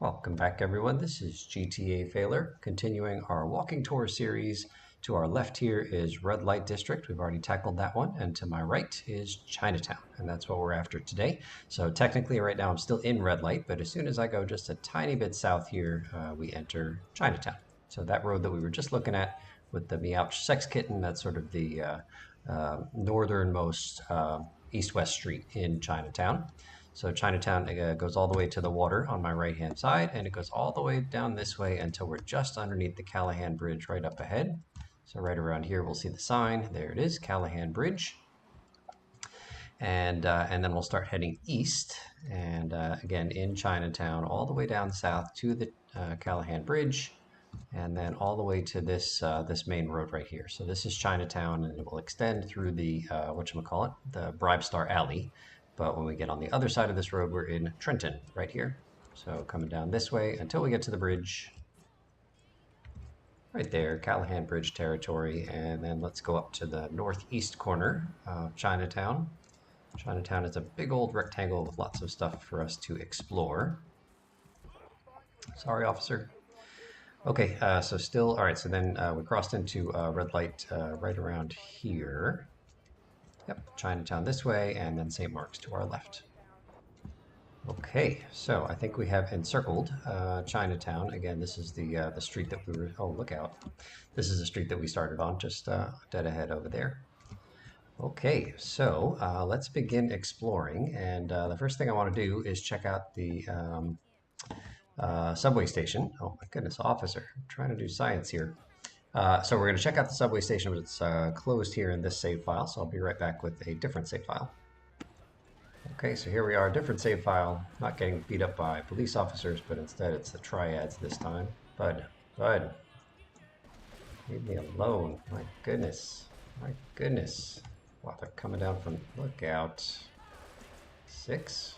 Welcome back, everyone. This is GTA Failer, continuing our walking tour series. To our left here is Red Light District. We've already tackled that one. And to my right is Chinatown, and that's what we're after today. So technically right now I'm still in Red Light, but as soon as I go just a tiny bit south here, we enter Chinatown. So that road that we were just looking at with the Meowch Sex Kitten, that's sort of the northernmost east-west street in Chinatown. So Chinatown goes all the way to the water on my right-hand side, and it goes all the way down this way until we're just underneath the Callahan Bridge right up ahead. So right around here, we'll see the sign. There it is, Callahan Bridge. And then we'll start heading east, and again in Chinatown, all the way down south to the Callahan Bridge, and then all the way to this main road right here. So this is Chinatown, and it will extend through the whatchamacallit, the Bribe Star Alley. But when we get on the other side of this road, we're in Trenton right here. So coming down this way until we get to the bridge. Right there, Callahan Bridge territory. And then let's go up to the northeast corner of Chinatown. Chinatown is a big old rectangle with lots of stuff for us to explore. Sorry, officer. Okay, so still, all right, so then we crossed into red light right around here. Yep, Chinatown this way, and then St. Mark's to our left. Okay, so I think we have encircled Chinatown. Again, this is the street that we were, oh, look out. This is the street that we started on, just dead ahead over there. Okay, so let's begin exploring, and the first thing I want to do is check out the subway station. Oh my goodness, officer, I'm trying to do science here. So we're going to check out the subway station, but it's closed here in this save file, so I'll be right back with a different save file. Okay, so here we are, different save file, not getting beat up by police officers, but instead it's the triads this time. Bud, leave me alone, my goodness, my goodness. Wow, they're coming down from, look out. 6?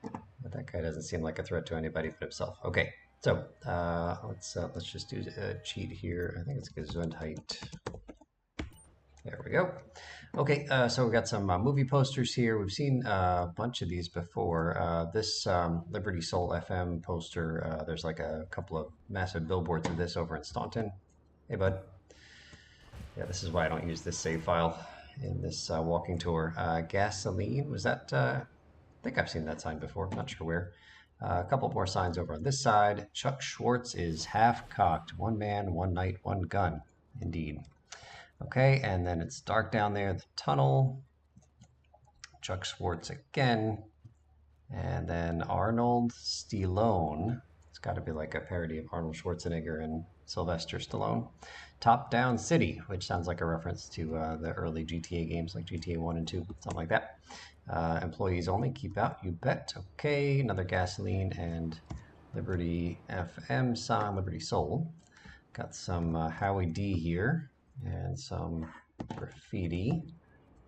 But that guy doesn't seem like a threat to anybody but himself. Okay, so let's just do a cheat here. I think it's Gesundheit. There we go. Okay, so we've got some movie posters here. We've seen a bunch of these before. This Liberty Soul FM poster, there's like a couple of massive billboards of this over in Staunton. Hey, bud. Yeah, this is why I don't use this save file in this walking tour. Gasoline, was that? I think I've seen that sign before, not sure where. A couple more signs over on this side. Chuck Schwartz is half cocked. One man, one night, one gun. Indeed. Okay, and then it's dark down there, the tunnel. Chuck Schwartz again. And then Arnold Stallone. It's got to be like a parody of Arnold Schwarzenegger and Sylvester Stallone. Top Down City, which sounds like a reference to the early GTA games like GTA 1 and 2, something like that. Employees only, keep out, you bet. Okay, another gasoline and Liberty FM sign, Liberty Soul. Got some Howie D here and some graffiti.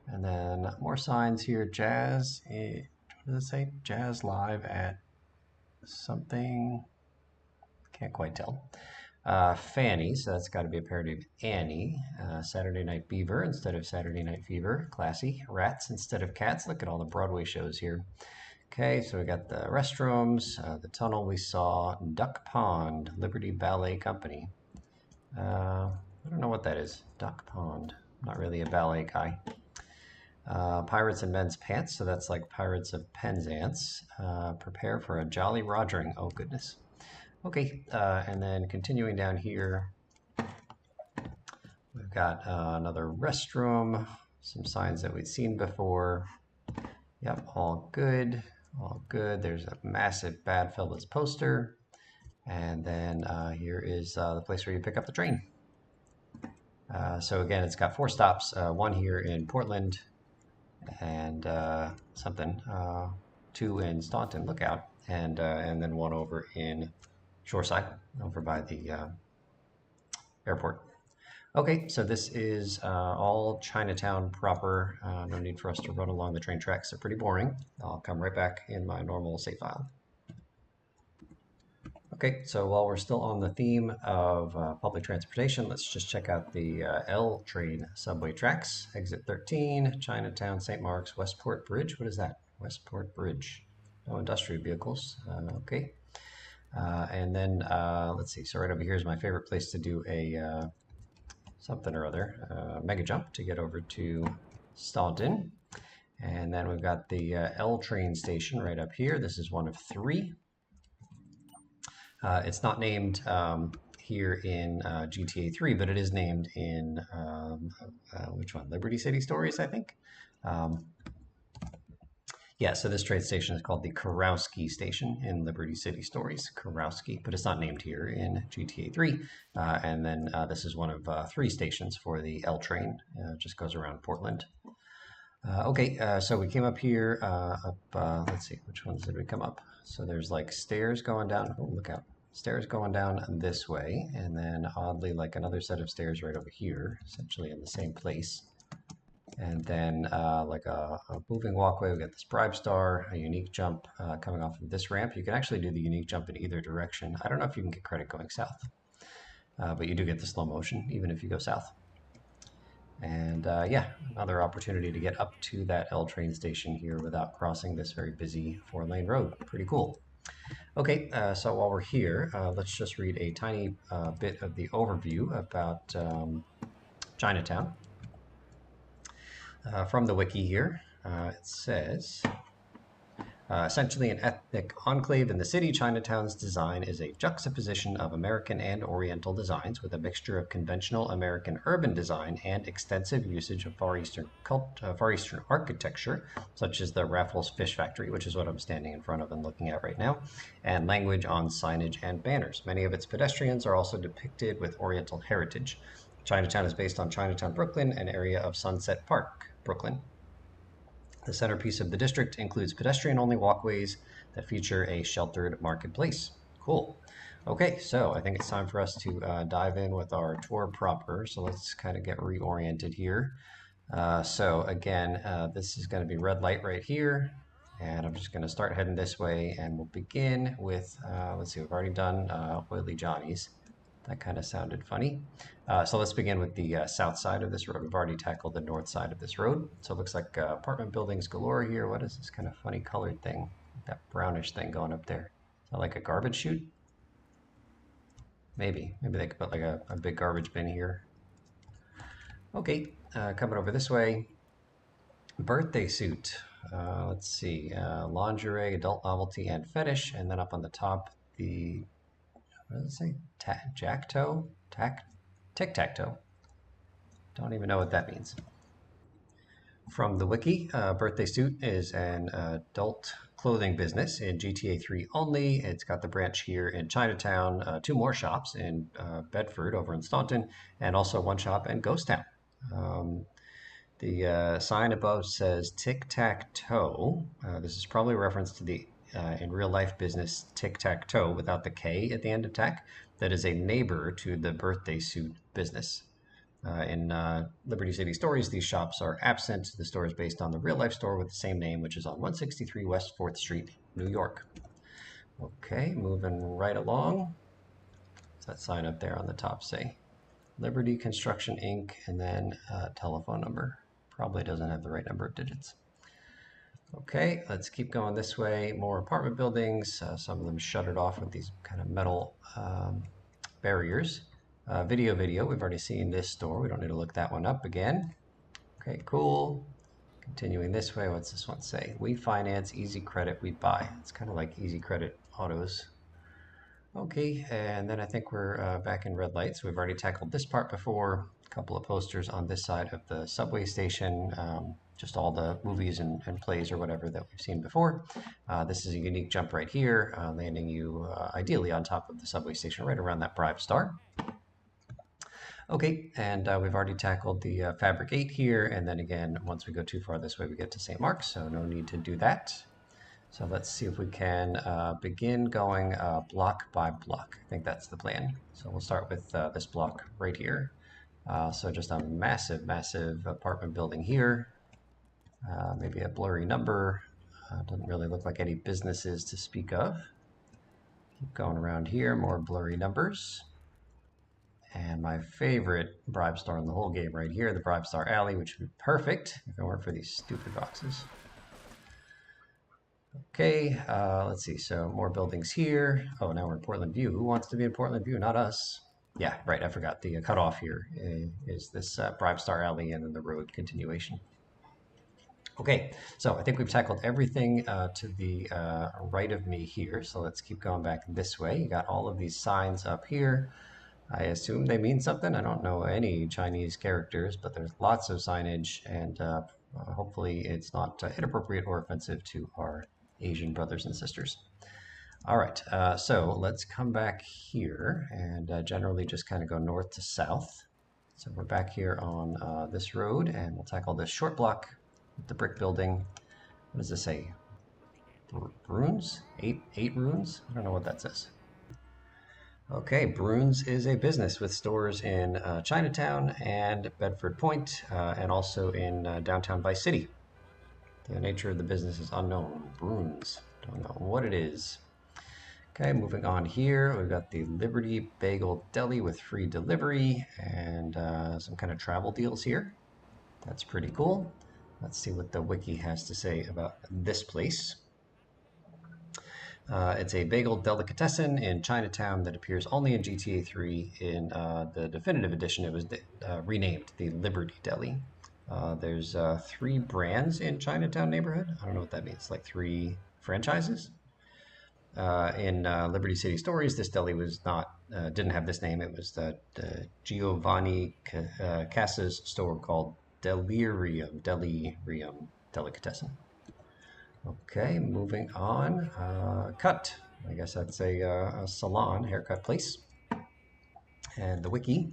And then more signs here, Jazz, what does it say? Jazz live at something, can't quite tell. Fanny, so that's got to be a parody of Annie. Saturday Night Beaver instead of Saturday Night Fever, classy. Rats instead of cats, look at all the Broadway shows here. Okay, so we got the restrooms, the tunnel we saw, Duck Pond, Liberty Ballet Company. I don't know what that is, Duck Pond, not really a ballet guy. Pirates and Men's Pants, so that's like Pirates of Penzance. Prepare for a Jolly Rogering, oh goodness. Okay, and then continuing down here, we've got another restroom, some signs that we've seen before. Yep, all good, all good. There's a massive Bad Fellas poster. And then here is the place where you pick up the train. So again, it's got 4 stops, one here in Portland, and something, 2 in Staunton, Lookout, and then 1 over in Shoreside, over by the airport. Okay, so this is all Chinatown proper. No need for us to run along the train tracks. They're pretty boring. I'll come right back in my normal save file. Okay, so while we're still on the theme of public transportation, let's just check out the L train subway tracks. Exit 13, Chinatown, St. Mark's, Westport Bridge. What is that? Westport Bridge. No industrial vehicles. Okay. And then, let's see, so right over here is my favorite place to do a something or other, mega jump to get over to Staunton. And then we've got the L train station right up here. This is one of three. It's not named here in GTA 3, but it is named in which one? Liberty City Stories, I think. Um, yeah, so this train station is called the Kurowski Station in Liberty City Stories. Kurowski, but it's not named here in GTA 3. And then this is one of three stations for the L train. It just goes around Portland. Okay, so we came up here, let's see, which ones did we come up? So there's like stairs going down. Oh, look out. Stairs going down this way, and then oddly, like another set of stairs right over here, essentially in the same place. And then like a moving walkway, we got this bribe star, a unique jump coming off of this ramp. You can actually do the unique jump in either direction. I don't know if you can get credit going south, but you do get the slow motion even if you go south. And yeah, another opportunity to get up to that L train station here without crossing this very busy 4-lane road. Pretty cool. Okay, so while we're here, let's just read a tiny bit of the overview about Chinatown. From the wiki here, it says, essentially an ethnic enclave in the city, Chinatown's design is a juxtaposition of American and Oriental designs with a mixture of conventional American urban design and extensive usage of Far Eastern architecture, such as the Raffles Fish Factory, which is what I'm standing in front of and looking at right now, and language on signage and banners. Many of its pedestrians are also depicted with Oriental heritage. Chinatown is based on Chinatown, Brooklyn, an area of Sunset Park, Brooklyn. The centerpiece of the district includes pedestrian-only walkways that feature a sheltered marketplace. Cool. Okay, so I think it's time for us to dive in with our tour proper. So let's kind of get reoriented here. So again, this is going to be red light right here. And I'm just going to start heading this way. And we'll begin with, let's see, we've already done Oily Johnny's. That kind of sounded funny. So let's begin with the south side of this road. We've already tackled the north side of this road. So it looks like apartment buildings galore here. What is this kind of funny colored thing? That brownish thing going up there. Is that like a garbage chute? Maybe. Maybe they could put like a big garbage bin here. Okay, coming over this way. Birthday suit. Let's see. Lingerie, adult novelty, and fetish. And then up on the top, the what does it say? Jack-toe? Tic-tac-toe. Don't even know what that means. From the wiki, Birthday Suit is an adult clothing business in GTA 3 only. It's got the branch here in Chinatown, two more shops in Bedford over in Staunton, and also one shop in Ghost Town. The sign above says tic-tac-toe. This is probably a reference to the in real life business tic-tac-toe without the K at the end of tac. That is a neighbor to the Birthday Suit business. In Liberty City Stories, these shops are absent. The store is based on the real life store with the same name, which is on 163 West 4th Street, New York. Okay, moving right along. What's that sign up there on the top say? Liberty Construction Inc. and then telephone number. Probably doesn't have the right number of digits. Okay, let's keep going this way. More apartment buildings, some of them shuttered off with these kind of metal barriers. Video, we've already seen this store. We don't need to look that one up again. Okay, cool. Continuing this way, what's this one say? We finance, easy credit, we buy. It's kind of like easy credit autos. Okay, and then I think we're back in red lights. We've already tackled this part before. A couple of posters on this side of the subway station. Just all the movies and plays or whatever that we've seen before. This is a unique jump right here, landing you ideally on top of the subway station, right around that bribe star. Okay, and we've already tackled the Fabric 8 here, and then again, once we go too far this way, we get to St. Mark's, so no need to do that. So let's see if we can begin going block by block. I think that's the plan. So we'll start with this block right here. So just a massive, massive apartment building here. Maybe a blurry number. Doesn't really look like any businesses to speak of. Keep going around here, more blurry numbers. And my favorite bribe star in the whole game right here, the bribe star alley, which would be perfect if it weren't for these stupid boxes. Okay, let's see. So more buildings here. Oh, now we're in Portland View. Who wants to be in Portland View? Not us. Yeah, right. I forgot. The cutoff here is this Bribe Star Alley and then the road continuation. Okay, so I think we've tackled everything to the right of me here. So let's keep going back this way. You got all of these signs up here. I assume they mean something. I don't know any Chinese characters, but there's lots of signage, and hopefully it's not inappropriate or offensive to our Asian brothers and sisters. All right, so let's come back here and generally just kind of go north to south. So we're back here on this road, and we'll tackle this short block with the brick building. What does this say? Runes? Eight runes? I don't know what that says. Okay, Bruins is a business with stores in Chinatown and Bedford Point, and also in downtown Vice City. The nature of the business is unknown. Bruins, don't know what it is. Okay, moving on here, we've got the Liberty Bagel Deli with free delivery and some kind of travel deals here. That's pretty cool. Let's see what the wiki has to say about this place. It's a bagel delicatessen in Chinatown that appears only in GTA 3. In the definitive edition, it was renamed the Liberty Deli. There's 3 brands in Chinatown neighborhood. I don't know what that means, like 3 franchises. In Liberty City Stories, this deli was not didn't have this name. It was the Giovanni Cassa's store called Delirium Delicatessen. Okay, moving on. Cut. I guess that's a salon haircut place. And the wiki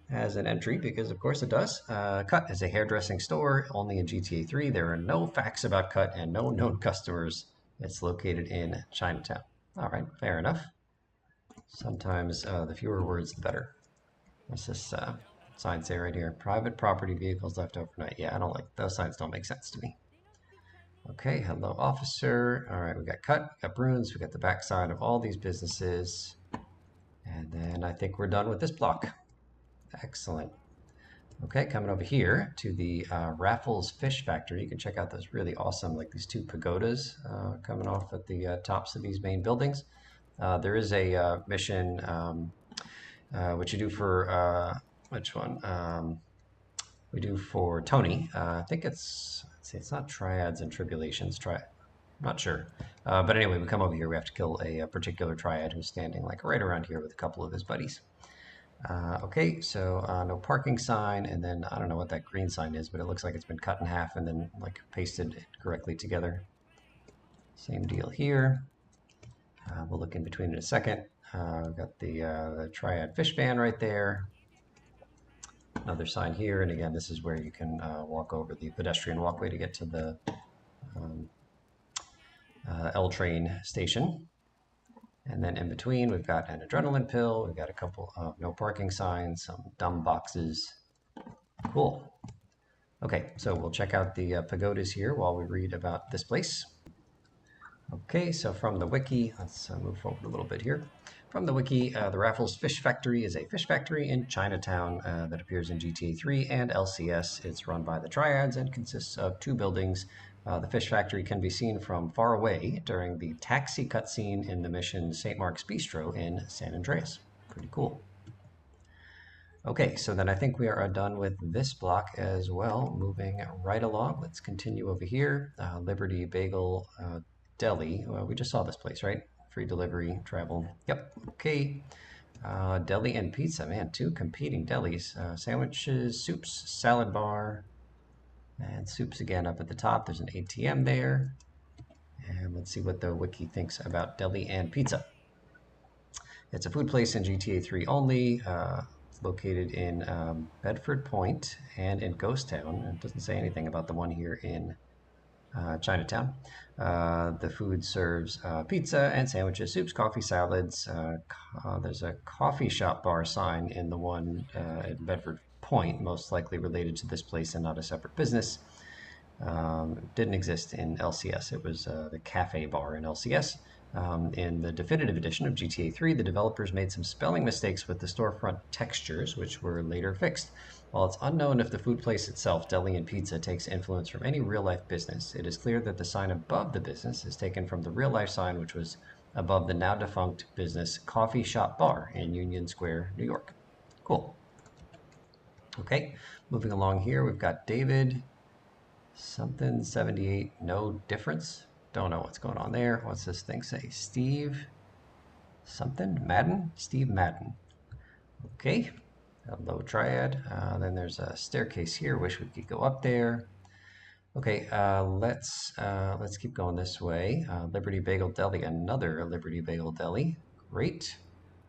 has an entry because, of course, it does. Cut is a hairdressing store only in GTA 3. There are no facts about Cut and no known customers. It's located in Chinatown. All right, fair enough. Sometimes the fewer words, the better. What's this sign say right here? Private property vehicles left overnight. Yeah, I don't like those signs. Don't make sense to me. Okay, hello, officer. All right, we got Cut, we got Bruins, we got the backside of all these businesses. And then I think we're done with this block. Excellent. Okay, coming over here to the Raffles Fish Factory. You can check out those really awesome, like these 2 pagodas coming off at the tops of these main buildings. There is a mission, which you do for, which one? We do for Tony. I think it's not triads and tribulations. I'm not sure. But anyway, we come over here. We have to kill a particular triad who's standing like right around here with a couple of his buddies. Okay, so no parking sign, and then I don't know what that green sign is, but it looks like it's been cut in half and then like pasted correctly together. Same deal here. We'll look in between in a second. We've got the triad fish van right there. Another sign here, and again, this is where you can walk over the pedestrian walkway to get to the L train station. And then in between, we've got an adrenaline pill, we've got a couple of no parking signs, some dumb boxes. Cool. Okay, so we'll check out the pagodas here while we read about this place. Okay, so from the wiki, let's move forward a little bit here. From the wiki, the Raffles Fish Factory is a fish factory in Chinatown that appears in GTA 3 and LCS. It's run by the Triads and consists of 2 buildings. The fish factory can be seen from far away during the taxi cutscene in the mission St. Mark's Bistro in San Andreas. Pretty cool. Okay, so then I think we are done with this block as well. Moving right along, let's continue over here. Liberty Bagel Deli. Well, we just saw this place, right? Free delivery, travel. Yep, okay. Deli and pizza, man, 2 competing delis. Sandwiches, soups, salad bar, and soups again up at the top. There's an ATM there. And let's see what the wiki thinks about deli and pizza. It's a food place in GTA 3 only. It's located in Bedford Point and in Ghost Town. It doesn't say anything about the one here in Chinatown. The food serves pizza and sandwiches, soups, coffee, salads. There's a coffee shop bar sign in the one at Bedford Point, most likely related to this place and not a separate business. Didn't exist in LCS. It was the cafe bar in LCS. In the definitive edition of GTA 3, the developers made some spelling mistakes with the storefront textures, which were later fixed. While it's unknown if the food place itself, deli and pizza, takes influence from any real-life business, it is clear that the sign above the business is taken from the real-life sign, which was above the now-defunct business Coffee Shop Bar in Union Square, New York. Cool. Okay, moving along here, we've got David, something 78, no difference. Don't know what's going on there. What's this thing say? Steve something? Madden? Steve Madden. Okay, hello Triad. Then there's a staircase here. Wish we could go up there. Okay, let's keep going this way. Liberty Bagel Deli, another Liberty Bagel Deli. Great.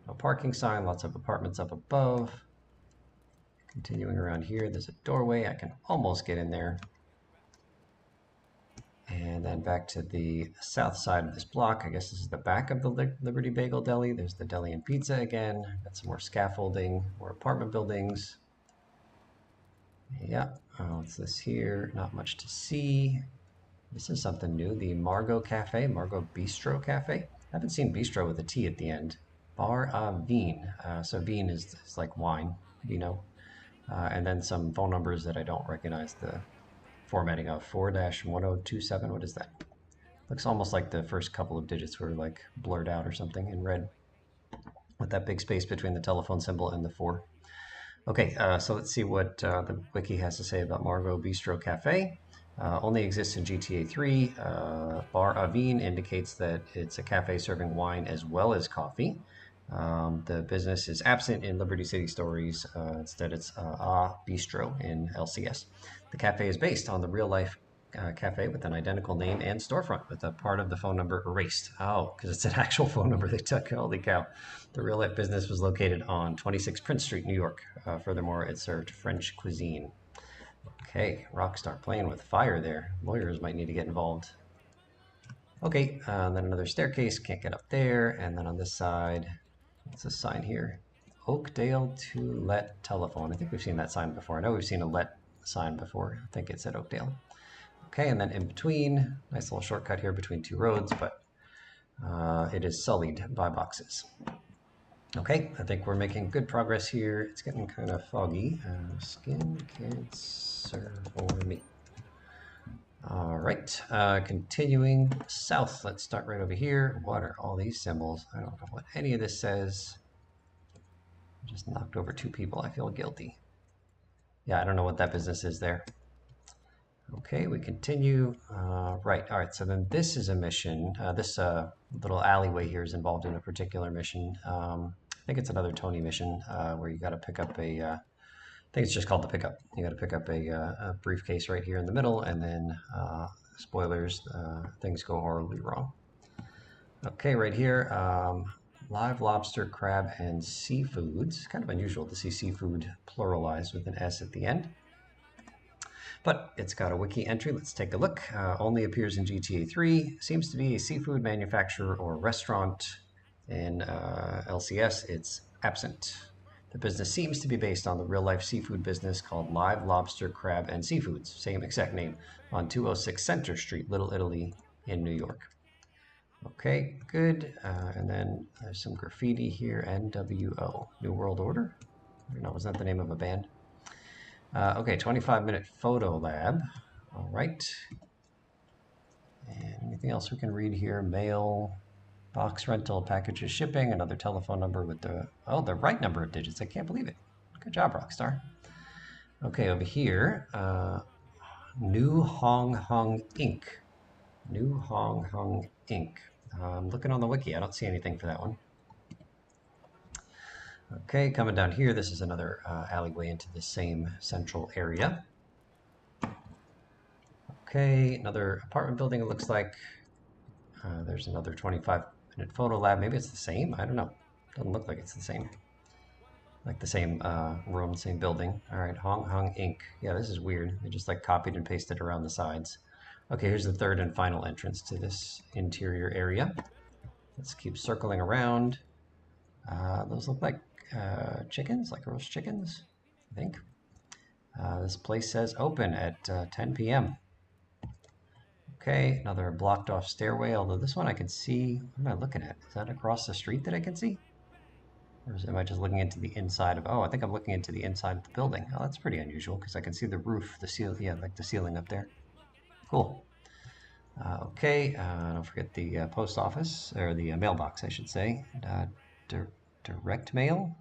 No parking sign, lots of apartments up above. Continuing around here, there's a doorway. I can almost get in there. And then back to the south side of this block. I guess this is the back of the Liberty Bagel Deli. There's the deli and pizza again. Got some more scaffolding, more apartment buildings. Yeah, what's this here? Not much to see. This is something new. The Margot Cafe, Margot Bistro Cafe. I haven't seen bistro with a T at the end. Bar a Vin. So vin is like wine, vino. And then some phone numbers that I don't recognize the formatting of. 4-1027, what is that? Looks almost like the first couple of digits were like blurred out or something in red with that big space between the telephone symbol and the 4. Okay, so let's see what the wiki has to say about Margot Bistro Cafe. Only exists in GTA 3. Bar Avin indicates that it's a cafe serving wine as well as coffee. The business is absent in Liberty City Stories. Instead, it's Bistro in LCS. The cafe is based on the real-life cafe with an identical name and storefront with a part of the phone number erased. Oh, because it's an actual phone number they took. Holy cow. The real-life business was located on 26 Prince Street, New York. Furthermore, it served French cuisine. Okay, Rockstar playing with fire there. Lawyers might need to get involved. Okay, then another staircase. Can't get up there. And then on this side, what's this sign here? Oakdale to let telephone. I think we've seen that sign before. I know we've seen a let sign before. I think it said Oakdale. Okay, and then in between, nice little shortcut here between two roads, but it is sullied by boxes. Okay, I think we're making good progress here. It's getting kind of foggy. Skin cancer for me. All right, continuing south. Let's start right over here. What are all these symbols? I don't know what any of this says. I just knocked over 2 people. I feel guilty. Yeah, I don't know what that business is there. Okay, we continue. Right, all right, so then this is a mission. This little alleyway here is involved in a particular mission. I think it's another Tony mission where you got to pick up a, I think it's just called the pickup. You got to pick up a briefcase right here in the middle, and then spoilers, things go horribly wrong. Okay, right here, live lobster, crab, and seafoods. Kind of unusual to see seafood pluralized with an S at the end. But it's got a wiki entry. Let's take a look. Only appears in GTA 3. Seems to be a seafood manufacturer or restaurant. In LCS, it's absent. The business seems to be based on the real-life seafood business called Live Lobster, Crab, and Seafoods, same exact name, on 206 Center Street, Little Italy in New York. Okay, good. And then there's some graffiti here, NWO, New World Order? I don't know, was that the name of a band? Okay, 25-minute photo lab. All right. And anything else we can read here? Mail, box rental, packages shipping, another telephone number with the right number of digits. I can't believe it. Good job, Rockstar. Okay, over here, New Hong Hong Inc. New Hong Hong Inc. I'm looking on the wiki. I don't see anything for that one. Okay, coming down here, this is another alleyway into the same central area. Okay, another apartment building, it looks like. There's another 25-minute photo lab. Maybe it's the same? I don't know. Doesn't look like it's the same. Like the same room, same building. All right, Hong Hong Inc. Yeah, this is weird. They just like copied and pasted around the sides. Okay, here's the third and final entrance to this interior area. Let's keep circling around. Those look like chickens, like roast chickens, I think. This place says open at 10 p.m. Okay, another blocked off stairway, although this one I can see. What am I looking at? Is that across the street that I can see? Or am I just looking into the inside of, oh, I think I'm looking into the inside of the building. Oh, that's pretty unusual because I can see the roof, the ceiling, yeah, like the ceiling up there. Cool. Okay, don't forget the post office, or the mailbox, I should say. Di direct mail,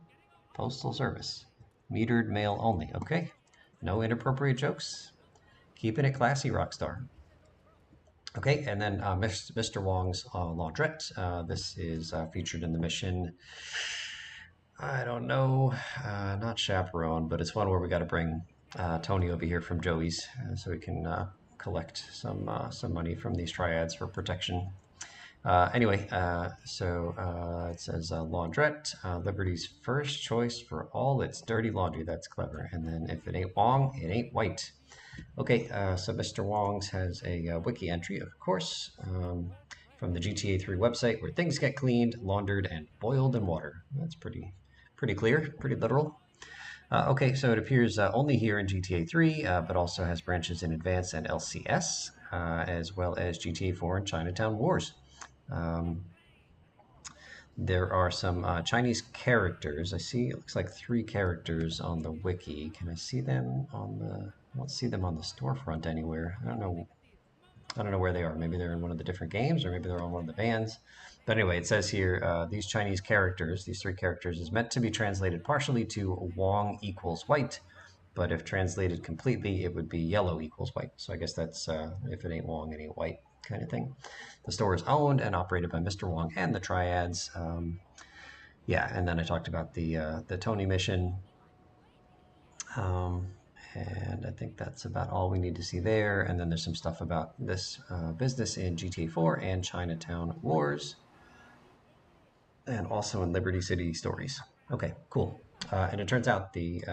postal service, metered mail only. Okay, no inappropriate jokes. Keeping it classy, Rockstar. Okay, and then Mr. Wong's laundrette. This is featured in the mission. I don't know, not chaperone, but it's one where we got to bring Tony over here from Joey's so we can collect some money from these triads for protection. Anyway, it says laundrette, Liberty's first choice for all its dirty laundry. That's clever. And then if it ain't Wong, it ain't white. Okay, so Mr. Wong's has a wiki entry, of course, from the GTA 3 website where things get cleaned, laundered, and boiled in water. That's pretty clear, pretty literal. Okay, so it appears only here in GTA 3, but also has branches in Advance and LCS, as well as GTA 4 and Chinatown Wars. Um, there are some Chinese characters. I see it looks like 3 characters on the wiki. Can I see them on the? I don't see them on the storefront anywhere. I don't know. I don't know where they are. Maybe they're in one of the different games, or maybe they're on one of the vans. But anyway, it says here these Chinese characters, these 3 characters, is meant to be translated partially to Wong equals white, but if translated completely, it would be yellow equals white. So I guess that's if it ain't Wong, it ain't white kind of thing. The store is owned and operated by Mr. Wong and the Triads. Yeah, and then I talked about the Tony mission. Um, and I think that's about all we need to see there. And then there's some stuff about this business in GTA 4 and Chinatown Wars, and also in Liberty City Stories. Okay, cool. And it turns out the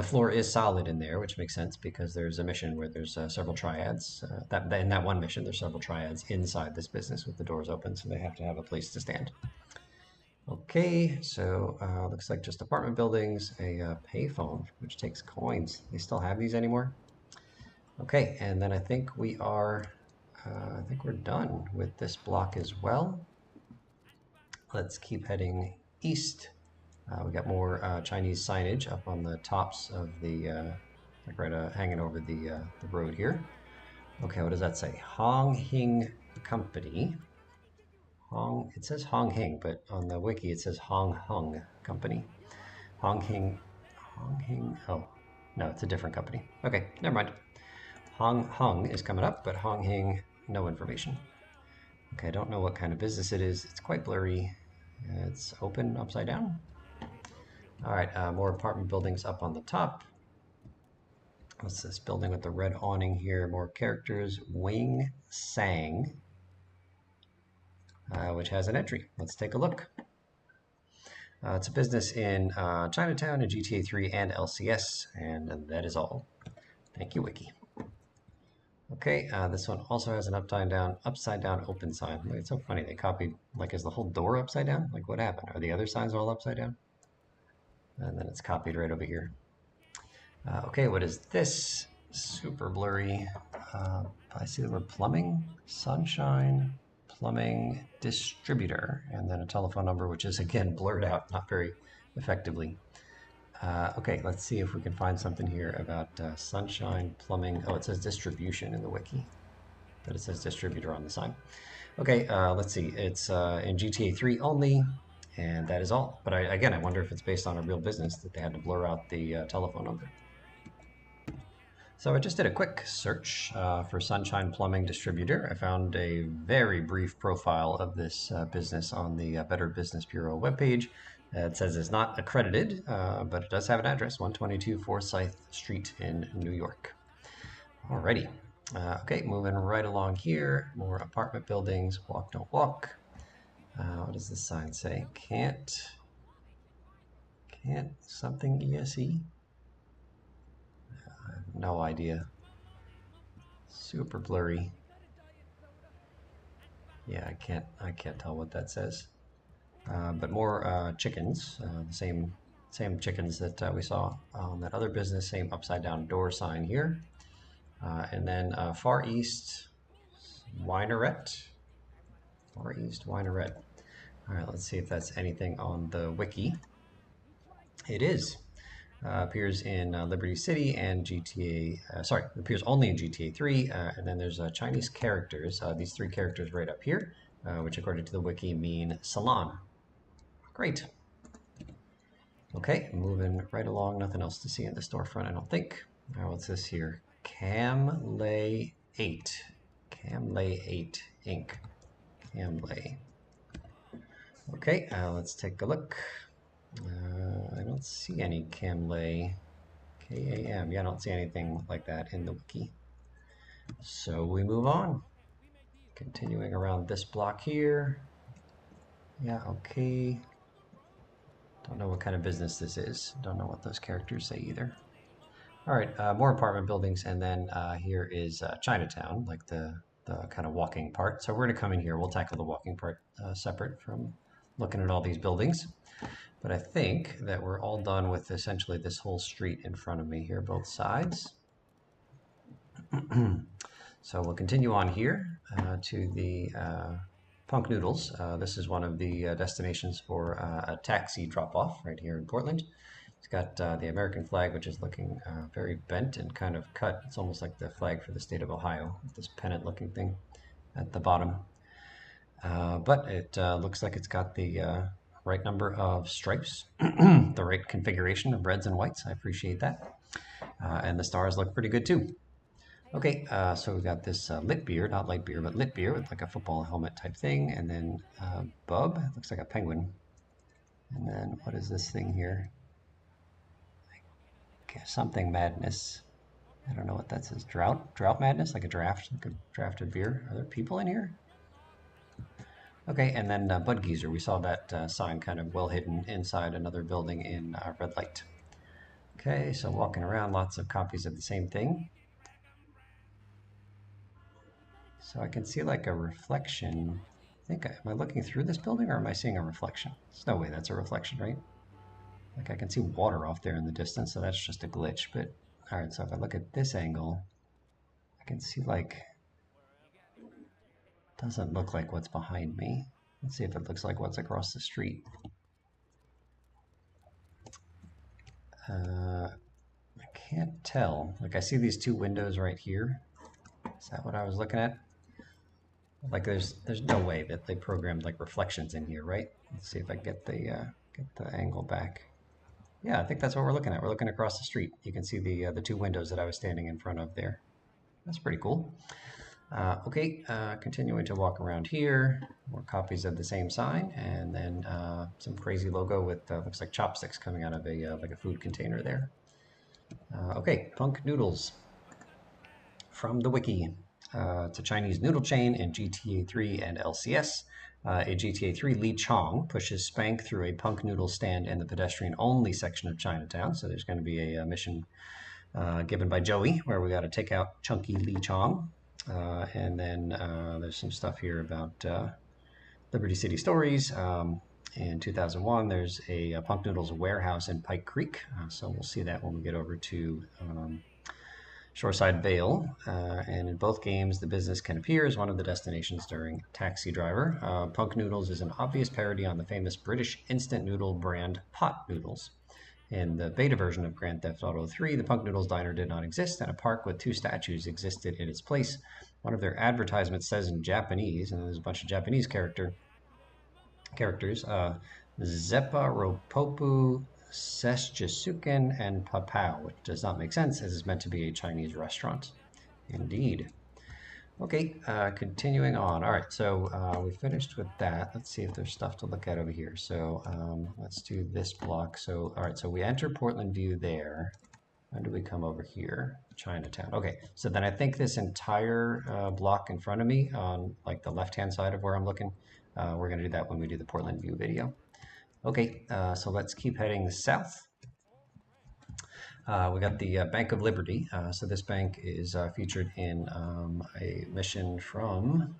floor is solid in there, which makes sense because there's a mission where there's several triads. In that one mission, there's several triads inside this business with the doors open, so they have to have a place to stand. Okay, so looks like just apartment buildings, a payphone, which takes coins. They still have these anymore? Okay, and then I think we're done with this block as well. Let's keep heading east. We got more Chinese signage up on the tops of the, like right hanging over the road here. Okay, what does that say? Hong Hing Company. It says Hong Hing, but on the wiki it says Hong Hung Company. Hong Hing, oh, no, it's a different company. Okay, never mind. Hong Hung is coming up, but Hong Hing, no information. Okay, I don't know what kind of business it is. It's quite blurry. It's open upside down. All right, more apartment buildings up on the top. What's this building with the red awning here? More characters. Wing Sang, which has an entry. Let's take a look. It's a business in Chinatown and GTA 3 and LCS, and that is all. Thank you, Wiki. Okay, this one also has an upside down open sign. It's so funny. They copied, like, is the whole door upside down? Like, what happened? Are the other signs all upside down? And then it's copied right over here. Okay, what is this? Super blurry. I see the word plumbing, sunshine, plumbing distributor, and then a telephone number, which is again blurred out, not very effectively. Okay, let's see if we can find something here about sunshine, plumbing. Oh, it says distribution in the wiki, but it says distributor on the sign. Okay, let's see. It's in GTA 3 only, and that is all. But again, I wonder if it's based on a real business that they had to blur out the telephone number. So I just did a quick search for Sunshine Plumbing Distributor. I found a very brief profile of this business on the Better Business Bureau webpage. It says it's not accredited, but it does have an address, 122 Forsyth Street in New York. Alrighty. Okay, moving right along here. More apartment buildings. Walk, don't walk. What does this sign say? Can't something ESE? I have no idea. Super blurry. Yeah, I can't tell what that says. But more chickens, the same chickens that we saw on that other business, same upside down door sign here. And then Far East Winerette. Far East Winerette. All right, let's see if that's anything on the wiki. It is. Appears in Liberty City and GTA. Sorry, appears only in GTA 3. And then there's Chinese characters. These three characters right up here, which according to the wiki mean salon. Great. Okay, moving right along. Nothing else to see in the storefront, I don't think. Now, what's this here? Camlay 8. Camlay 8 Inc. Camlay. Okay, let's take a look. I don't see any Camlay. KAM. Yeah, I don't see anything like that in the wiki. So we move on. Continuing around this block here. Yeah, okay. Don't know what kind of business this is. Don't know what those characters say either. All right, more apartment buildings, and then here is Chinatown, like the kind of walking part. So we're going to come in here. We'll tackle the walking part separate from looking at all these buildings. But I think that we're all done with essentially this whole street in front of me here, both sides. So we'll continue on here to the Punk Noodles. This is one of the destinations for a taxi drop-off right here in Portland. It's got the American flag, which is looking very bent and kind of cut. It's almost like the flag for the state of Ohio, with this pennant-looking thing at the bottom. But it looks like it's got the right number of stripes, the right configuration of reds and whites. I appreciate that. And the stars look pretty good too. Okay, so we've got this lit beer, not light beer, but lit beer with like a football helmet type thing. And then Bub, looks like a penguin. And then what is this thing here? Something madness. I don't know what that says. Drought madness, like a draft, like a drafted beer. Are there people in here? Okay, and then Bud Geezer. We saw that sign kind of well hidden inside another building in red light. Okay, so walking around, lots of copies of the same thing. So I can see like a reflection. I think, am I looking through this building or am I seeing a reflection? There's no way that's a reflection, right? Like I can see water off there in the distance, so that's just a glitch. But all right, so if I look at this angle, I can see like, doesn't look like what's behind me. Let's see if it looks like what's across the street. I can't tell. Like I see these two windows right here. Is that what I was looking at? Like there's no way that they programmed like reflections in here, right? Let's see if I get the angle back. Yeah, I think that's what we're looking at. We're looking across the street. You can see the two windows that I was standing in front of there. That's pretty cool. Okay, continuing to walk around here. More copies of the same sign, and then some crazy logo with looks like chopsticks coming out of a like a food container there. Okay, Punk Noodles from the wiki. It's a Chinese noodle chain in GTA 3 and LCS. A GTA 3 Li Chong pushes Spank through a Punk Noodle stand in the pedestrian-only section of Chinatown. So there's going to be a mission given by Joey where we got to take out Chunky Li Chong. And then there's some stuff here about Liberty City Stories. In 2001, there's a Punk Noodles warehouse in Pike Creek. So we'll see that when we get over to Shoreside Vale, and in both games, the business can appear as one of the destinations during Taxi Driver. Punk Noodles is an obvious parody on the famous British instant noodle brand Pot Noodles. In the beta version of Grand Theft Auto 3, the Punk Noodles diner did not exist, and a park with two statues existed in its place. One of their advertisements says in Japanese, and there's a bunch of Japanese characters, Zeppa Ropopu Sesjisuken and Papao, which does not make sense as it's meant to be a Chinese restaurant. Indeed. Okay, continuing on. All right, so we finished with that. Let's see if there's stuff to look at over here. So let's do this block. So, all right, so we enter Portland View there. When do we come over here? Chinatown. Okay, so then I think this entire block in front of me on like the left-hand side of where I'm looking, we're gonna do that when we do the Portland View video. Okay, so let's keep heading south. We got the Bank of Liberty. So this bank is featured in a mission from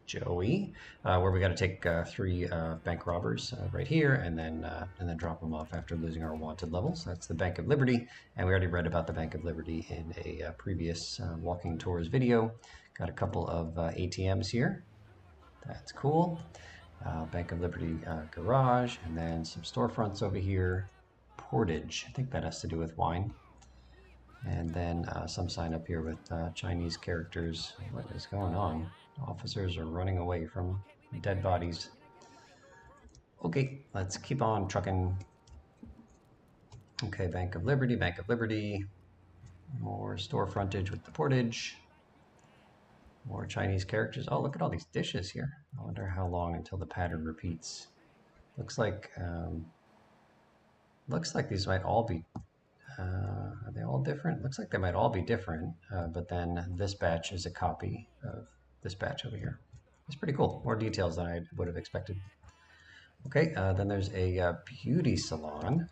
Joey, where we got to take 3 bank robbers right here, and then drop them off after losing our wanted levels. That's the Bank of Liberty, and we already read about the Bank of Liberty in a previous walking tours video. Got a couple of ATMs here. That's cool. Bank of Liberty garage, and then some storefronts over here. Portage, I think that has to do with wine. And then some sign up here with Chinese characters. What is going on? Officers are running away from dead bodies. Okay, let's keep on trucking. Okay, Bank of Liberty, Bank of Liberty. More store frontage with the portage. More Chinese characters. Oh, look at all these dishes here. I wonder how long until the pattern repeats. Looks like these might all be. Are they all different? Looks like they might all be different, but then this batch is a copy of this batch over here. It's pretty cool. More details than I would have expected. Okay, then there's a beauty salon.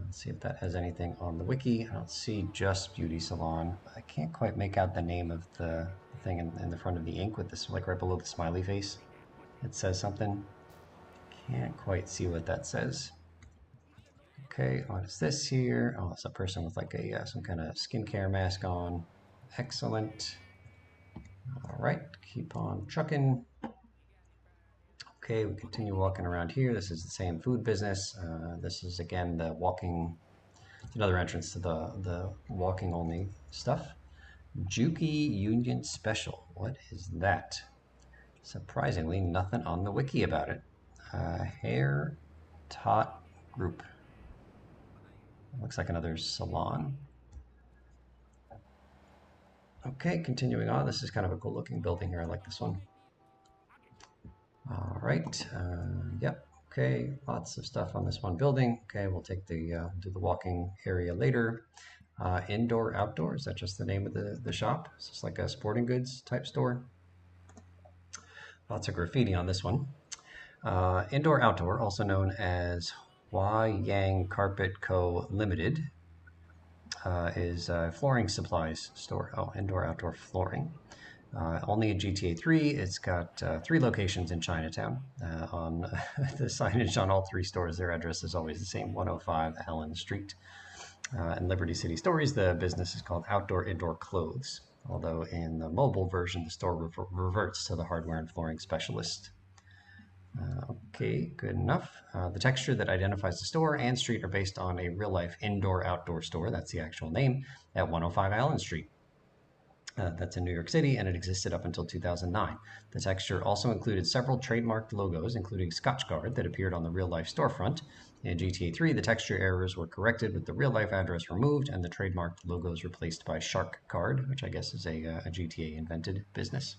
Let's see if that has anything on the wiki. I don't see just beauty salon. I can't quite make out the name of the thing in the front of the ink with this, like right below the smiley face. It says something. Can't quite see what that says. Okay, what is this here? Oh, it's a person with like a some kind of skincare mask on. Excellent. All right, keep on trucking. Okay, we continue walking around here. This is the same food business. This is again the walking. It's another entrance to the walking only stuff. Juki Union Special. What is that? Surprisingly, nothing on the wiki about it. Hair Tot Group. Looks like another salon. Okay, continuing on. This is kind of a cool looking building here. I like this one. All right. Yep. Okay. Lots of stuff on this one building. Okay, we'll take the do the walking area later. Indoor outdoor. Is that just the name of the shop? It's just like a sporting goods type store. Lots of graffiti on this one. Indoor outdoor, also known as Hua Yang Carpet Co. Limited, is a flooring supplies store. Oh, indoor outdoor flooring. Only in GTA 3. It's got 3 locations in Chinatown. On the signage on all 3 stores, their address is always the same, 105 Allen Street. In Liberty City Stories, the business is called Outdoor Indoor Clothes, although in the mobile version, the store reverts to the hardware and flooring specialist. Okay, good enough. The texture that identifies the store and street are based on a real-life indoor-outdoor store, that's the actual name, at 105 Allen Street. That's in New York City, and it existed up until 2009. The texture also included several trademarked logos, including Scotchgard, that appeared on the real-life storefront. In GTA 3, the texture errors were corrected with the real-life address removed and the trademarked logos replaced by Shark Card, which I guess is a GTA-invented business.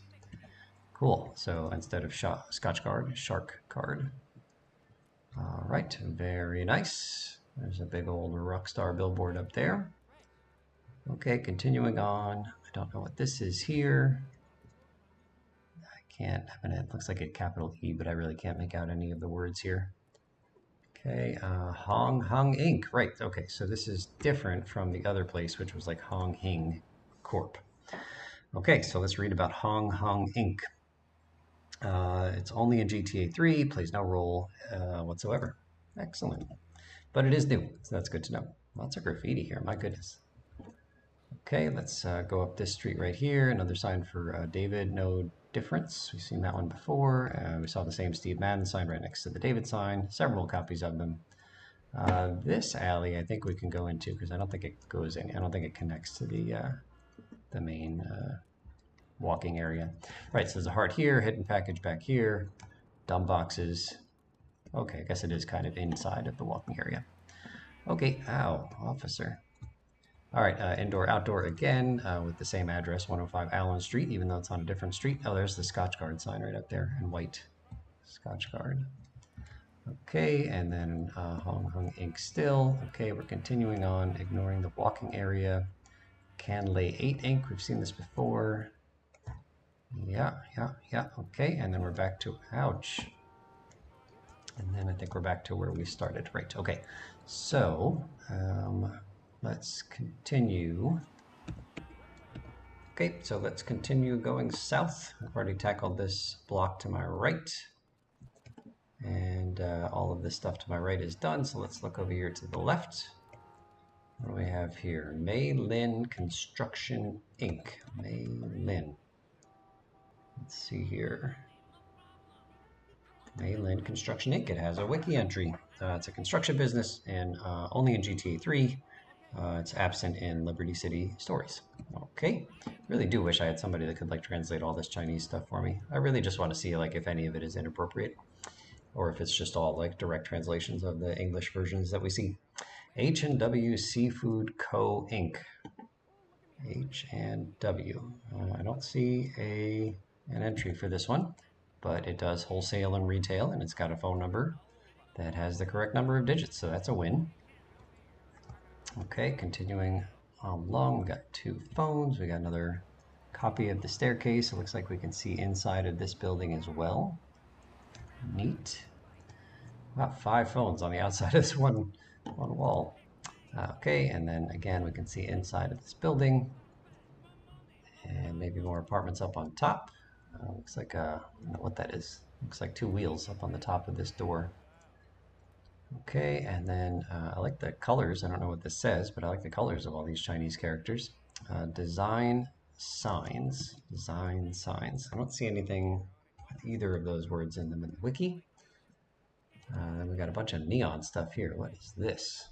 Cool. So instead of Scotchgard, Shark Card. All right. Very nice. There's a big old Rockstar billboard up there. Okay, continuing on. I don't know what this is here. I can't, it looks like a capital E, but I really can't make out any of the words here. Okay, Hong Inc. Right, okay, so this is different from the other place, which was like Hong Hing Corp. Okay, so let's read about Hong Inc. It's only in GTA 3, plays no role whatsoever. Excellent. But it is new, so that's good to know. Lots of graffiti here, my goodness. Okay, let's go up this street right here. Another sign for David, no difference. We've seen that one before. We saw the same Steve Madden sign right next to the David sign. Several copies of them. This alley, I think we can go into because I don't think it goes in. I don't think it connects to the main walking area. Right, so there's a heart here, hidden package back here, dumb boxes. Okay, I guess it is kind of inside of the walking area. Okay, ow, officer. All right, indoor, outdoor again with the same address, 105 Allen Street, even though it's on a different street. Oh, there's the Scotchgard sign right up there in white. Scotchgard. Okay, and then Hong Inc. still. Okay, we're continuing on, ignoring the walking area. Canlay 8 Inc. We've seen this before. Yeah. Okay, and then we're back to, ouch. And then I think we're back to where we started. Right, okay. So, let's continue. Okay, so let's continue going south. I've already tackled this block to my right. And all of this stuff to my right is done, so let's look over here to the left. What do we have here? Mei Lin Construction Inc. Mei Lin. Let's see here. Mei Lin Construction Inc. It has a wiki entry. It's a construction business and only in GTA 3. It's absent in Liberty City Stories. Okay, really do wish I had somebody that could like translate all this Chinese stuff for me. I really just want to see like if any of it is inappropriate, or if it's just all like direct translations of the English versions that we see. H&W Seafood Co. Inc. H&W. I don't see an entry for this one, but it does wholesale and retail, and it's got a phone number that has the correct number of digits, so that's a win. Okay, continuing along, we got 2 phones. We got another copy of the staircase. It looks like we can see inside of this building as well. Neat. About 5 phones on the outside of this one wall. Okay, and then again we can see inside of this building, and maybe more apartments up on top. Looks like I don't know what that is. Looks like 2 wheels up on the top of this door. Okay, and then I like the colors. I don't know what this says, but I like the colors of all these Chinese characters. Design signs. Design signs. I don't see anything with either of those words in them in the wiki. Then we got a bunch of neon stuff here. What is this?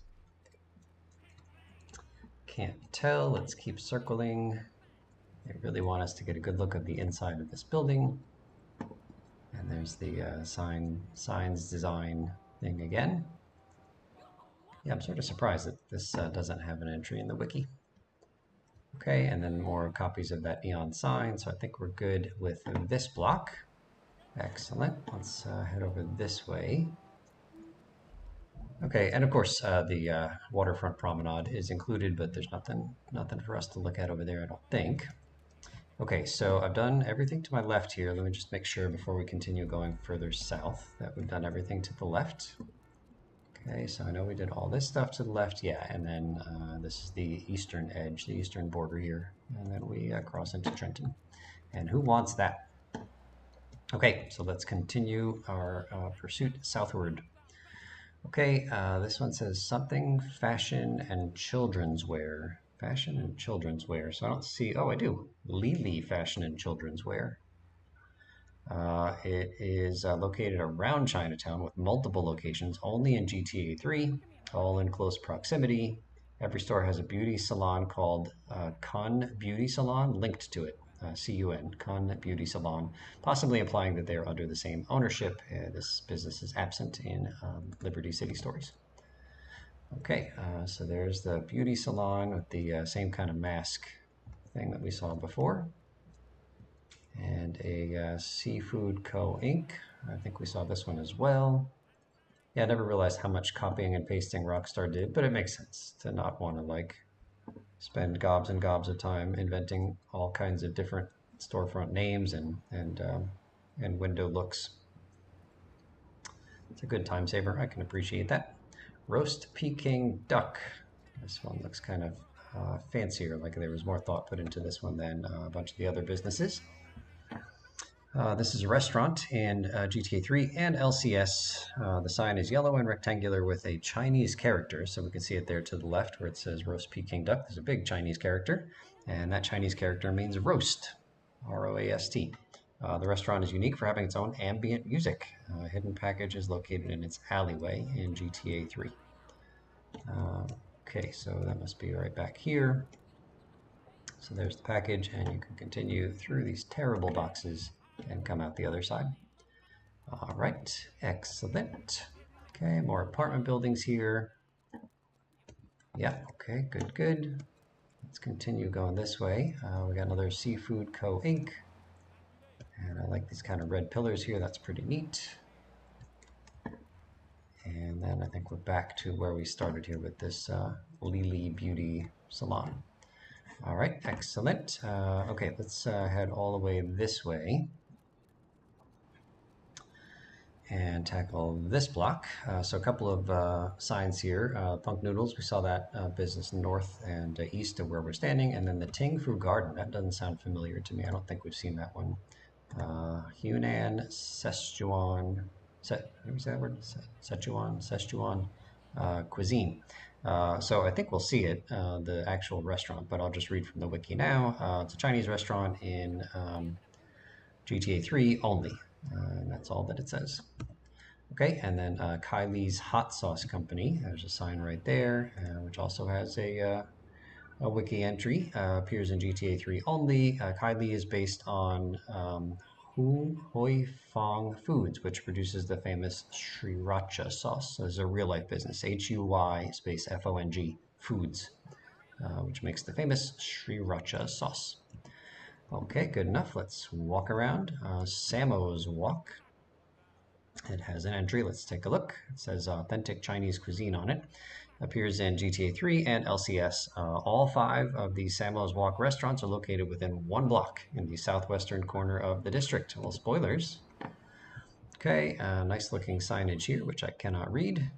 Can't tell. Let's keep circling. They really want us to get a good look of the inside of this building. And there's the signs design thing again. Yeah, I'm sort of surprised that this doesn't have an entry in the wiki. Okay, and then more copies of that neon sign. So I think we're good with this block. Excellent. Let's head over this way. Okay, and of course the waterfront promenade is included, but there's nothing for us to look at over there, I don't think. Okay, so I've done everything to my left here. Let me just make sure before we continue going further south that we've done everything to the left. Okay, so I know we did all this stuff to the left, yeah, and then this is the eastern edge, the eastern border here, and then we cross into Trenton. And who wants that? Okay, so let's continue our pursuit southward. Okay, this one says something fashion and children's wear. Fashion and children's wear. So I don't see, oh, I do. Lili Fashion and Children's Wear. It is located around Chinatown with multiple locations, only in GTA 3, all in close proximity. Every store has a beauty salon called Con Beauty Salon linked to it. C-U-N, Con Beauty Salon, possibly implying that they are under the same ownership. This business is absent in Liberty City Stories. Okay, so there's the beauty salon with the same kind of mask thing that we saw before. And a Seafood Co. Inc. I think we saw this one as well. Yeah, I never realized how much copying and pasting Rockstar did, but it makes sense to not want to like spend gobs and gobs of time inventing all kinds of different storefront names and window looks. It's a good time saver. I can appreciate that. Roast Peking duck. This one looks kind of fancier, like there was more thought put into this one than a bunch of the other businesses. This is a restaurant in GTA 3 and LCS. The sign is yellow and rectangular with a Chinese character, so we can see it there to the left where it says Roast Peking Duck. There's a big Chinese character, and that Chinese character means roast, R-O-A-S-T. The restaurant is unique for having its own ambient music. Hidden package is located in its alleyway in GTA 3. Okay, so that must be right back here. So there's the package, and you can continue through these terrible boxes and come out the other side. All right, excellent. Okay, more apartment buildings here. Yeah, okay, good, good. Let's continue going this way. We got another Seafood Co. Inc. And I like these kind of red pillars here. That's pretty neat. And then I think we're back to where we started here with this Lili Beauty Salon. All right, excellent. Okay, let's head all the way this way. and tackle this block. So a couple of signs here. Funk Noodles, we saw that business north and east of where we're standing. And then the Ting Fu Garden, that doesn't sound familiar to me. I don't think we've seen that one. Hunan, Szechuan, how say that word? Szechuan cuisine. So I think we'll see it, the actual restaurant, but I'll just read from the wiki now. It's a Chinese restaurant in GTA 3 only. And that's all that it says. Okay, and then Kylie's Hot Sauce Company. There's a sign right there, which also has a wiki entry. Appears in GTA 3 only. Kylie is based on Hoi Fong Foods, which produces the famous Sriracha sauce. So this is a real life business. HUY space FONG Foods, which makes the famous Sriracha sauce. Okay, good enough. Let's walk around. Samo's Walk. It has an entry. Let's take a look. It says authentic Chinese cuisine on it. Appears in GTA 3 and LCS. All 5 of the Samo's Walk restaurants are located within 1 block in the southwestern corner of the district. Well, spoilers. Okay, nice looking signage here, which I cannot read.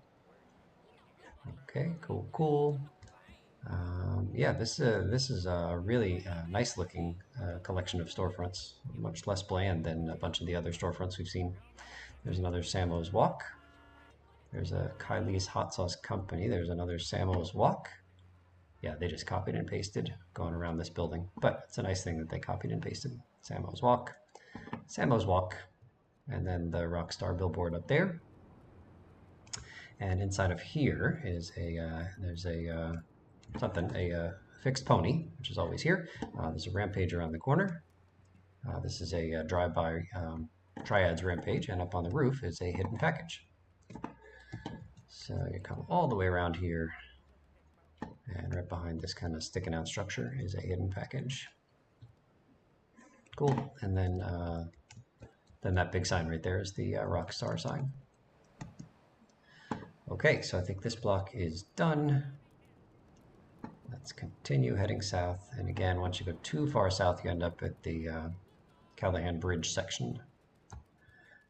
Okay, cool. Yeah, this is a really nice looking collection of storefronts, much less bland than a bunch of the other storefronts we've seen. There's another Samo's Walk. There's a Kylie's Hot Sauce Company. There's another Samo's Walk. Yeah, they just copied and pasted going around this building. But it's a nice thing that they copied and pasted. Samo's Walk, Samo's Walk, and then the Rockstar billboard up there. And inside of here is there's a fixed pony, which is always here. There's a rampage around the corner. This is a drive-by Triads rampage, and up on the roof is a hidden package. So you come all the way around here, and right behind this kind of sticking out structure is a hidden package. Cool. And then that big sign right there is the Rockstar sign. Okay, so I think this block is done. Let's continue heading south. And again, once you go too far south, you end up at the Callahan Bridge section.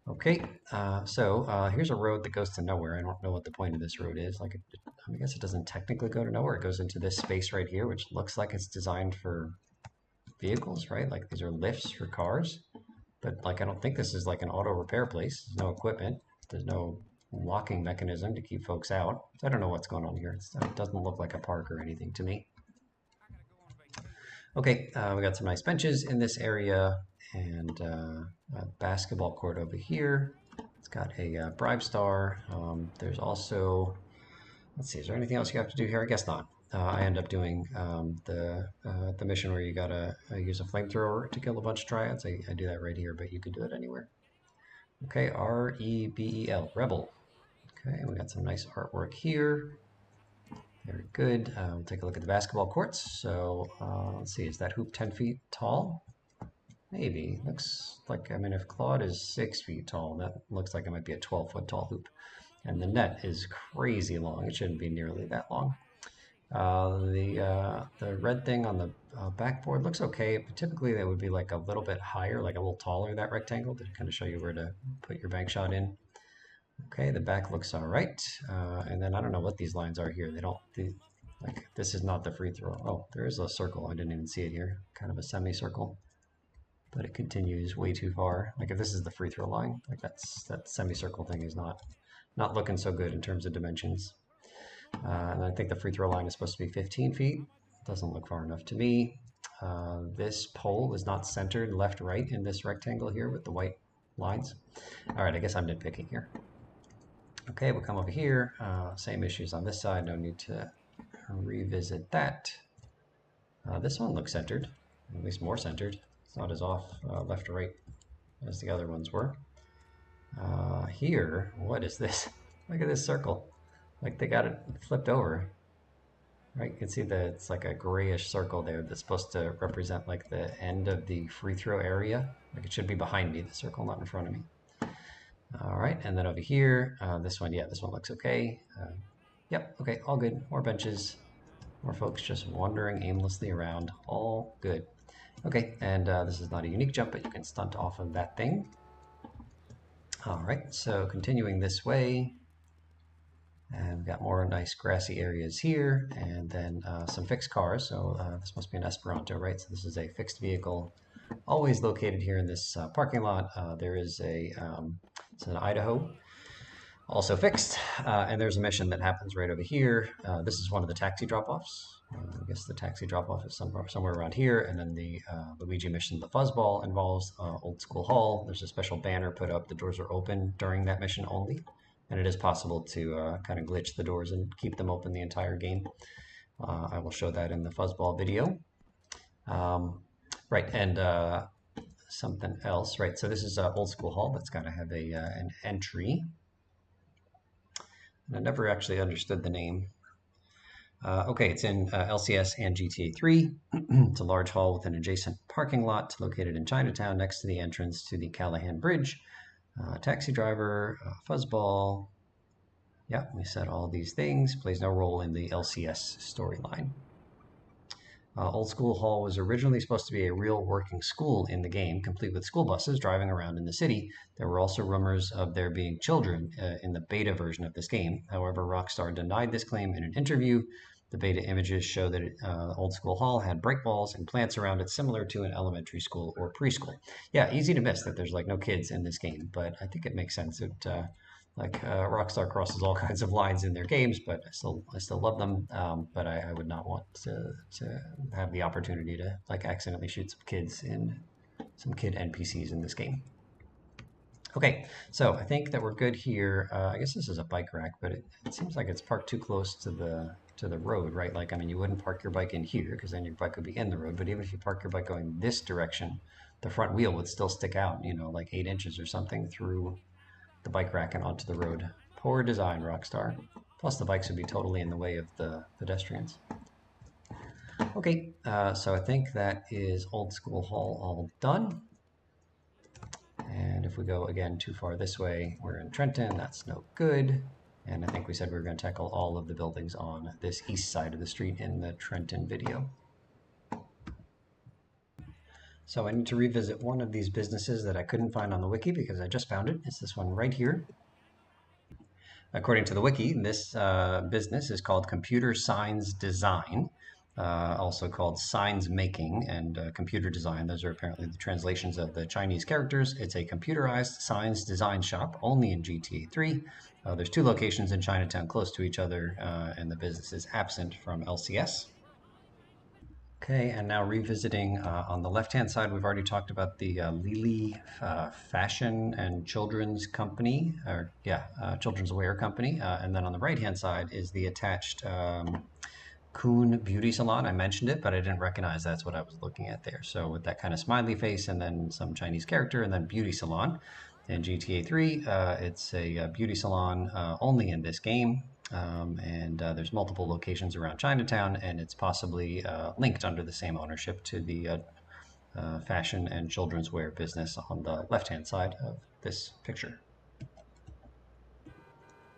Okay, so here's a road that goes to nowhere. I don't know what the point of this road is. Like, I guess it doesn't technically go to nowhere. It goes into this space right here, which looks like it's designed for vehicles, right? Like these are lifts for cars. But like, I don't think this is like an auto repair place. There's no equipment. There's no locking mechanism to keep folks out. So I don't know what's going on here. It doesn't look like a park or anything to me. Okay, we got some nice benches in this area and a basketball court over here. It's got a bribe star. There's also, let's see, is there anything else you have to do here? I guess not. I end up doing the mission where you gotta use a flamethrower to kill a bunch of triads. I do that right here, but you could do it anywhere. Okay, REBEL, Rebel. Okay, we got some nice artwork here. Very good. We'll take a look at the basketball courts. So let's see, is that hoop 10 feet tall? Maybe. Looks like, I mean, if Claude is 6 feet tall, that looks like it might be a 12-foot tall hoop. And the net is crazy long. It shouldn't be nearly that long. The red thing on the backboard looks okay, but typically that would be like a little bit higher, like a little taller, that rectangle, to kind of show you where to put your bank shot in. Okay, the back looks all right. And then I don't know what these lines are here. Like, this is not the free throw. Oh, there is a circle. I didn't even see it here. Kind of a semicircle, but it continues way too far. Like, if this is the free throw line, like that semicircle thing is not looking so good in terms of dimensions. And I think the free throw line is supposed to be 15 feet. Doesn't look far enough to me. This pole is not centered left-right in this rectangle here with the white lines. All right, I guess I'm nitpicking here. Okay, we'll come over here. Same issues on this side. No need to revisit that. This one looks centered, at least more centered. It's not as off left or right as the other ones were. Here, what is this? Look at this circle. Like, they got it flipped over. Right, you can see that it's like a grayish circle there that's supposed to represent like the end of the free throw area. Like, it should be behind me, the circle, not in front of me. All right, and then over here, this one, yeah, this one looks okay. Yep, okay, all good. More benches, more folks just wandering aimlessly around. All good. Okay, and this is not a unique jump, but you can stunt off of that thing. All right, so continuing this way, and we've got more nice grassy areas here, and then some fixed cars. So this must be an Esperanto, right? So this is a fixed vehicle, always located here in this parking lot. There is it's an Idaho, also fixed, and there's a mission that happens right over here. This is one of the taxi drop-offs. I guess the taxi drop-off is somewhere around here, and then the Luigi mission, the fuzzball, involves Old School Hall. There's a special banner put up. The doors are open during that mission only, and it is possible to kind of glitch the doors and keep them open the entire game. I will show that in the fuzzball video. Right, and something else, right? So this is Old School Hall. That's got to have an entry. And I never actually understood the name. Okay, it's in LCS and GTA 3. It's a large hall with an adjacent parking lot located in Chinatown next to the entrance to the Callahan Bridge. Taxi driver, fuzzball. Yeah, we said all these things. Plays no role in the LCS storyline. Old School Hall was originally supposed to be a real working school in the game, complete with school buses driving around in the city. There were also rumors of there being children in the beta version of this game. However, Rockstar denied this claim in an interview. The beta images show that Old School Hall had break walls and plants around it, similar to an elementary school or preschool. Yeah, easy to miss that there's like no kids in this game, but I think it makes sense that Rockstar crosses all kinds of lines in their games, but I still love them. But I would not want to have the opportunity to like accidentally shoot some kids in some kid NPCs in this game. Okay, so I think that we're good here. I guess this is a bike rack, but it seems like it's parked too close to the road, right? Like, I mean, you wouldn't park your bike in here because then your bike would be in the road. But even if you park your bike going this direction, the front wheel would still stick out, you know, like 8 inches or something through the bike rack and onto the road. Poor design, Rockstar. Plus the bikes would be totally in the way of the pedestrians. Okay, so I think that is Old School Hall all done. And if we go again too far this way, we're in Trenton, that's no good. And I think we said we were going to tackle all of the buildings on this east side of the street in the Trenton video. So I need to revisit one of these businesses that I couldn't find on the wiki because I just found it. It's this one right here. According to the wiki, this business is called Computer Signs Design, also called Signs Making and Computer Design. Those are apparently the translations of the Chinese characters. It's a computerized signs design shop only in GTA 3. There's 2 locations in Chinatown close to each other, and the business is absent from LCS. Okay, and now revisiting on the left-hand side, we've already talked about the Lily Fashion and Children's Company, or Children's Wear Company. And then on the right-hand side is the attached Kuhn Beauty Salon. I mentioned it, but I didn't recognize that's what I was looking at there. So with that kind of smiley face and then some Chinese character and then beauty salon. In GTA 3, it's a beauty salon only in this game. And there's multiple locations around Chinatown, and it's possibly linked under the same ownership to the fashion and children's wear business on the left-hand side of this picture.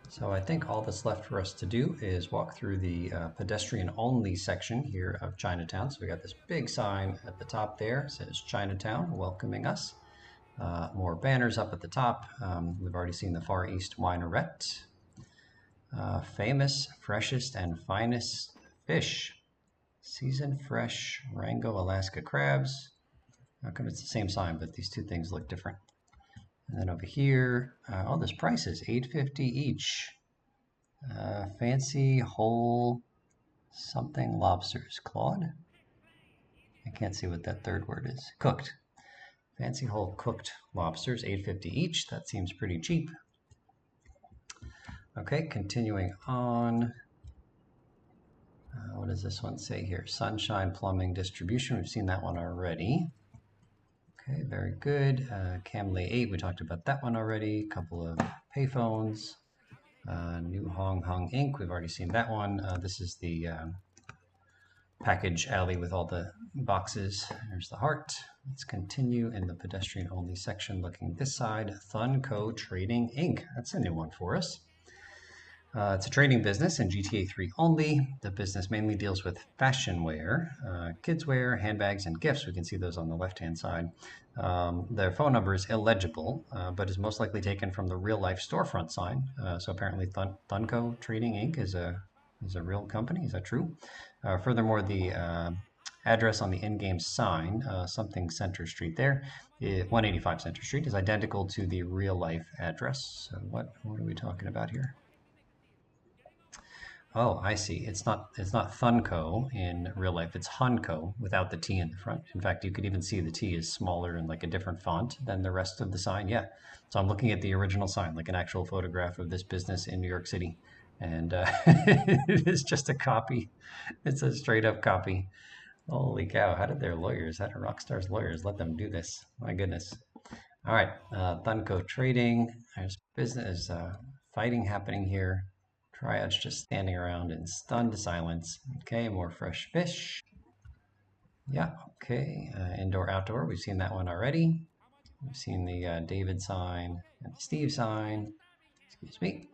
So I think all that's left for us to do is walk through the pedestrian-only section here of Chinatown. So we got this big sign at the top there, it says Chinatown, welcoming us. More banners up at the top. We've already seen the Far East Winerette. Famous, freshest, and finest fish. Seasoned fresh Rango Alaska crabs. How come it's the same sign, but these 2 things look different? And then over here, oh, this price is $8.50 each. Fancy whole something lobsters. Claude? I can't see what that third word is. Cooked. Fancy whole cooked lobsters, $8.50 each. That seems pretty cheap. Okay, continuing on. What does this one say here? Sunshine Plumbing Distribution. We've seen that one already. Okay, very good. Camley 8, we talked about that one already. A couple of payphones. New Hong Hong Inc. We've already seen that one. This is the package alley with all the boxes. There's the heart. Let's continue in the pedestrian-only section looking this side. Thunco Trading Inc. That's a new one for us. It's a trading business in GTA 3 only. The business mainly deals with fashion wear, kids wear, handbags, and gifts. We can see those on the left-hand side. Their phone number is illegible, but is most likely taken from the real-life storefront sign. So apparently Thunco Trading Inc. is a real company. Is that true? Furthermore, the address on the in-game sign, something Center Street there, 185 Center Street, is identical to the real-life address. So what are we talking about here? Oh, I see. It's not Thunco in real life. It's Hunco without the T in the front. In fact, you could even see the T is smaller and like a different font than the rest of the sign. Yeah. So I'm looking at the original sign, like an actual photograph of this business in New York City, and it is just a copy. It's a straight up copy. Holy cow! How did Rockstar's lawyers let them do this? My goodness. All right, Thunco Trading. There's business fighting happening here. Triads just standing around in stunned silence. Okay, more fresh fish. Yeah, okay. Indoor, outdoor. We've seen that one already. We've seen the David sign and the Steve sign. Excuse me.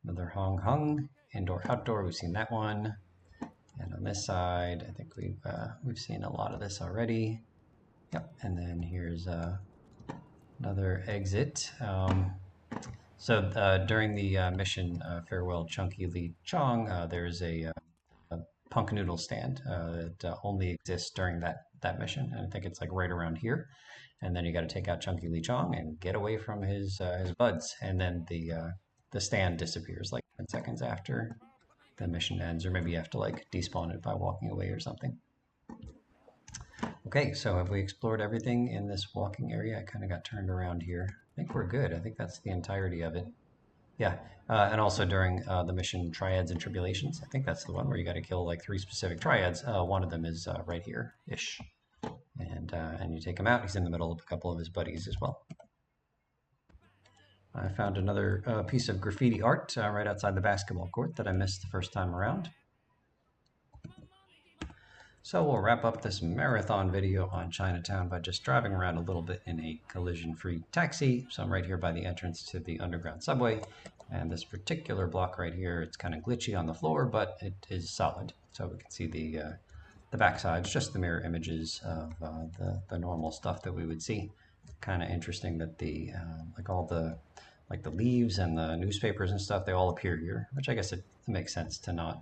Another Hong Hung. Indoor, outdoor. We've seen that one. And on this side, I think we've seen a lot of this already. Yep. And then here's another exit. So during the mission Farewell Chunky Lee Chong, there's a punk noodle stand that only exists during that mission, and I think it's like right around here. And then you got to take out Chunky Lee Chong and get away from his buds, and then the stand disappears like 10 seconds after the mission ends, or maybe you have to like despawn it by walking away or something. Okay, so have we explored everything in this walking area? I kind of got turned around here. I think we're good. I think that's the entirety of it. Yeah, and also during the mission Triads and Tribulations, I think that's the one where you got to kill like 3 specific triads. One of them is right here-ish. And you take him out. He's in the middle of a couple of his buddies as well. I found another piece of graffiti art right outside the basketball court that I missed the first time around. So we'll wrap up this marathon video on Chinatown by just driving around a little bit in a collision-free taxi. So I'm right here by the entrance to the underground subway. And this particular block right here, it's kind of glitchy on the floor, but it is solid. So we can see the backsides, just the mirror images of the normal stuff that we would see. Kind of interesting that the like the leaves and the newspapers and stuff, they all appear here, which I guess it makes sense to not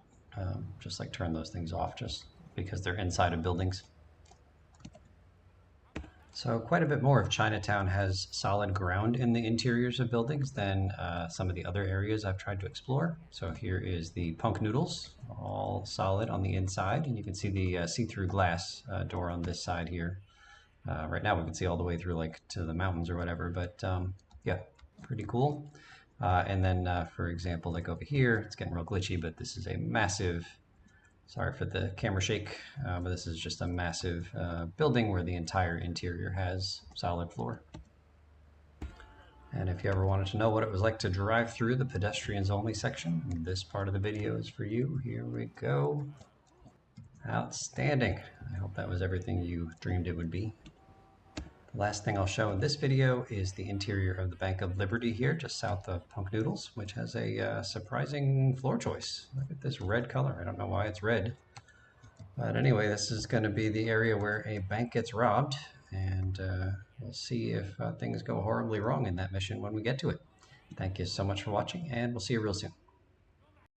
just like turn those things off just because they're inside of buildings. So quite a bit more of Chinatown has solid ground in the interiors of buildings than some of the other areas I've tried to explore. So here is the Punk Noodles, all solid on the inside, and you can see the see-through glass door on this side here. Right now we can see all the way through like to the mountains or whatever, but yeah, pretty cool. And then for example, like over here, it's getting real glitchy, but this is a massive, sorry for the camera shake, but this is just a massive building where the entire interior has solid floor. And if you ever wanted to know what it was like to drive through the pedestrians only section, this part of the video is for you. Here we go. Outstanding. I hope that was everything you dreamed it would be. The last thing I'll show in this video is the interior of the Bank of Liberty here, just south of Punk Noodles, which has a surprising floor choice. Look at this red color. I don't know why it's red. But anyway, this is going to be the area where a bank gets robbed, and we'll see if things go horribly wrong in that mission when we get to it. Thank you so much for watching, and we'll see you real soon.